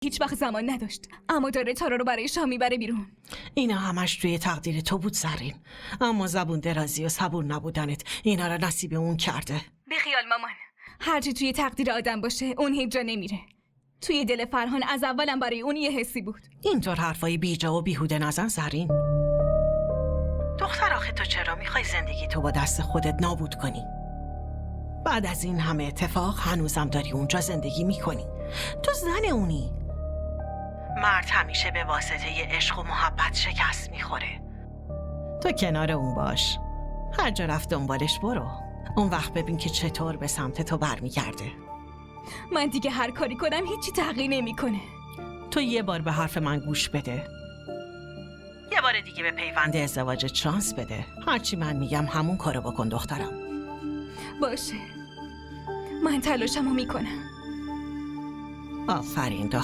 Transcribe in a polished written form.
هیچ وقت زمان نداشت، اما داره تارا رو برای شام میبره بیرون. اینا همش توی تقدیر تو بود زرین، اما زبون درازی و صبور نبودنت اینا رو نصیب اون کرده. بیخیال مامان، هرچی توی تقدیر آدم باشه اون هیچ جا نمیره. توی دل فرهان از اولم برای اون یه حسی بود. اینطور حرفای بیجا و بیهوده نزن زرین. دختر آخه تو چرا میخوای زندگی تو با دست خودت نابود کنی؟ بعد از این همه اتفاق هنوزم داری اونجا زندگی میکنی. تو زن اونی. مرد همیشه به واسطه ی عشق و محبت شکست میخوره. تو کنار اون باش، هر جا رفت دنبالش برو. اون وقت ببین که چطور به سمت تو برمیگرده. من دیگه هر کاری کنم هیچی تغییر نمیکنه. تو یه بار به حرف من گوش بده، یه بار دیگه به پیوند ازدواجت شانس بده. هرچی من میگم همون کارو بکن دخترم. باشه، من تلاشمو میکنم. آفرین دختر.